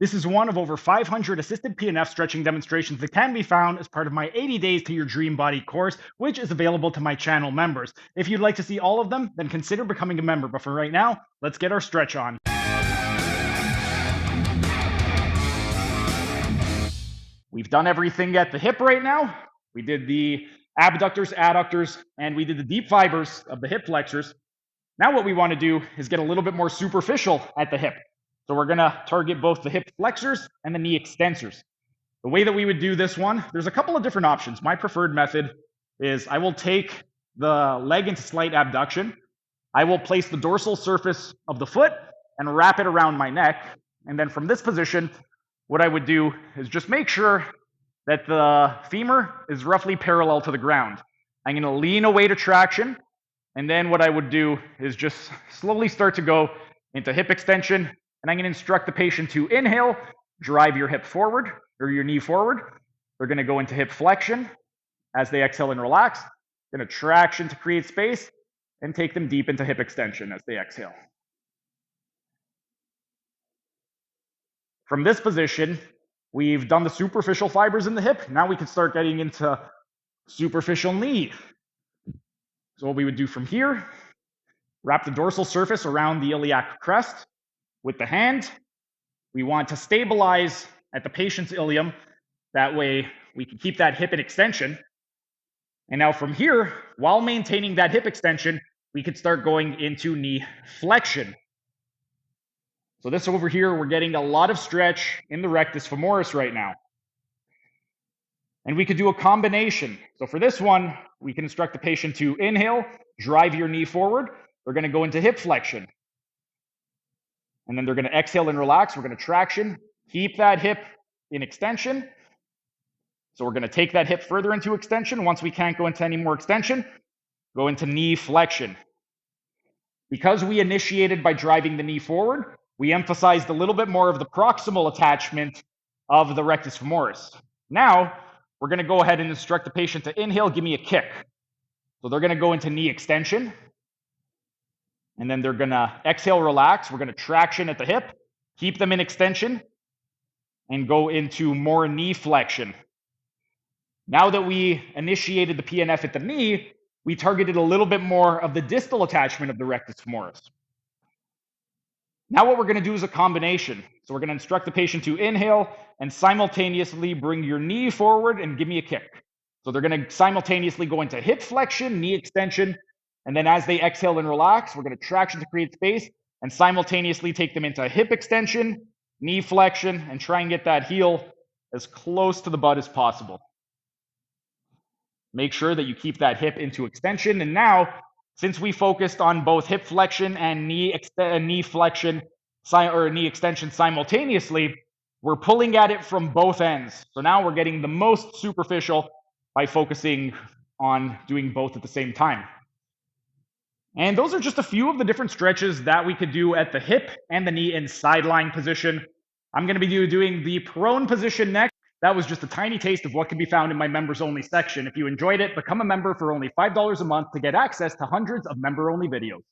This is one of over 500 assisted PNF stretching demonstrations that can be found as part of my 80 Days to Your Dream Body course, which is available to my channel members. If you'd like to see all of them, then consider becoming a member. But for right now, let's get our stretch on. We've done everything at the hip right now. We did the abductors, adductors, and we did the deep fibers of the hip flexors. Now what we want to do is get a little bit more superficial at the hip. So we're going to target both the hip flexors and the knee extensors. The way that we would do this one, there's a couple of different options. My preferred method is I will take the leg into slight abduction. I will place the dorsal surface of the foot and wrap it around my neck. And then from this position, what I would do is just make sure that the femur is roughly parallel to the ground. I'm going to lean away to traction. And then what I would do is just slowly start to go into hip extension. And I'm going to instruct the patient to inhale, drive your hip forward or your knee forward. They're going to go into hip flexion as they exhale and relax. Going to traction to create space and take them deep into hip extension as they exhale. From this position, we've done the superficial fibers in the hip. Now we can start getting into superficial knee. So what we would do from here, wrap the dorsal surface around the iliac crest. With the hand, we want to stabilize at the patient's ilium. That way we can keep that hip in extension. And now from here, while maintaining that hip extension, we could start going into knee flexion. So this over here, we're getting a lot of stretch in the rectus femoris right now. And we could do a combination. So for this one, we can instruct the patient to inhale, drive your knee forward. They're going to go into hip flexion. And then they're going to exhale and relax. We're going to traction, keep that hip in extension. So we're going to take that hip further into extension. Once we can't go into any more extension, go into knee flexion. Because we initiated by driving the knee forward, we emphasized a little bit more of the proximal attachment of the rectus femoris. Now, we're going to go ahead and instruct the patient to inhale, give me a kick. So they're going to go into knee extension. And then they're going to exhale, relax. We're going to traction at the hip, keep them in extension, and go into more knee flexion. Now that we initiated the PNF at the knee, we targeted a little bit more of the distal attachment of the rectus femoris. Now what we're going to do is a combination. So we're going to instruct the patient to inhale and simultaneously bring your knee forward and give me a kick. So they're going to simultaneously go into hip flexion, knee extension, and then as they exhale and relax, we're going to traction to create space and simultaneously take them into hip extension, knee flexion, and try and get that heel as close to the butt as possible. Make sure that you keep that hip into extension. And now, since we focused on both hip flexion and knee flexion or knee extension simultaneously, we're pulling at it from both ends. So now we're getting the most superficial by focusing on doing both at the same time. And those are just a few of the different stretches that we could do at the hip and the knee in sideline position. I'm going to be doing the prone position next. That was just a tiny taste of what can be found in my members only section. If you enjoyed it, become a member for only $5 a month to get access to hundreds of member only videos.